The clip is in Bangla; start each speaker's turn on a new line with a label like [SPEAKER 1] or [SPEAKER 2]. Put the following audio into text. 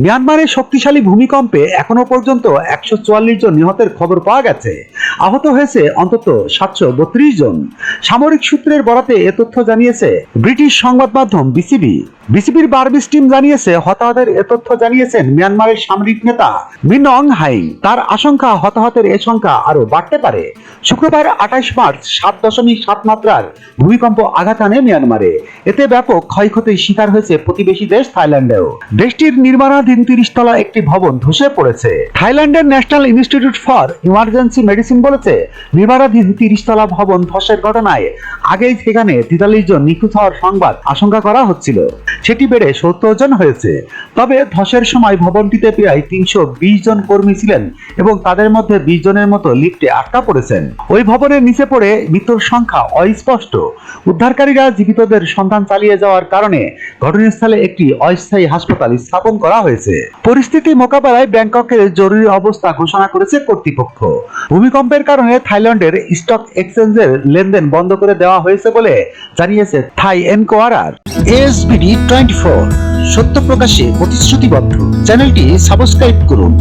[SPEAKER 1] মিয়ানমারের শক্তিশালী ভূমিকম্পে এখনো পর্যন্ত 144 জন নিহতের খবর পাওয়া গেছে। আহত হয়েছে অন্তত 732 জন। সামরিক সূত্রের বরাতে এ তথ্য জানিয়েছে ব্রিটিশ সংবাদ মাধ্যম বিসিবি। বিসিবির বার্মিজ টিম জানিয়েছে, হতাহতের এ তথ্য জানিয়েছেন মিয়ানমারের সামরিক নেতা মিন অং হাইং। তার আশঙ্কা, হতাহতের এ সংখ্যা আরো বাড়তে পারে। শুক্রবার 28 মার্চ 7.7 মাত্রার ভূমিকম্প আঘাত আনে মিয়ানমারে। এতে ব্যাপক ক্ষয়ক্ষতির শিকার হয়েছে প্রতিবেশী দেশ থাইল্যান্ডেও। দেশটির নির্মাণাধীন 30 তলা একটি ভবন ধসে পড়েছে। থাইল্যান্ডের national institute for emergency medicine বলেছে, নির্মাণাধীন 30 তলা ভবন ধসের ঘটনায় আগেই সেখানে 43 জন নিখোঁজ হওয়ার সংবাদ আশঙ্কা করা হচ্ছিল, সেটি বেড়ে 70 জন হয়েছে। তবে ধসের সময় ভবনটিতে প্রায় 320 জন কর্মী ছিলেন এবং তাদের মধ্যে 20 জনের মতো লিফটে আটকা পড়েছেন। ওই ভবনের নিচে পড়ে মৃত্যুর সংখ্যা অস্পষ্ট। উদ্ধারকারীরা জীবিতদের সন্ধান চালিয়ে যাওয়ার কারণে ঘটনাস্থলে একটি অস্থায়ী হাসপাতাল স্থাপন করা হয়েছে। পরিস্থিতি মোকাবেলায় ব্যাংককের জরুরি অবস্থা ঘোষণা করেছে কর্তৃপক্ষ। ভূমিকম্পের কারণে থাইল্যান্ডের স্টক এক্সচেঞ্জের লেনদেন বন্ধ করে দেওয়া হয়েছে বলে জানিয়েছে থাই এনকোয়ারার।
[SPEAKER 2] ASBD 24, সত্য প্রকাশে প্রতিশ্রুতিবদ্ধ। চ্যানেলটি সাবস্ক্রাইব করুন।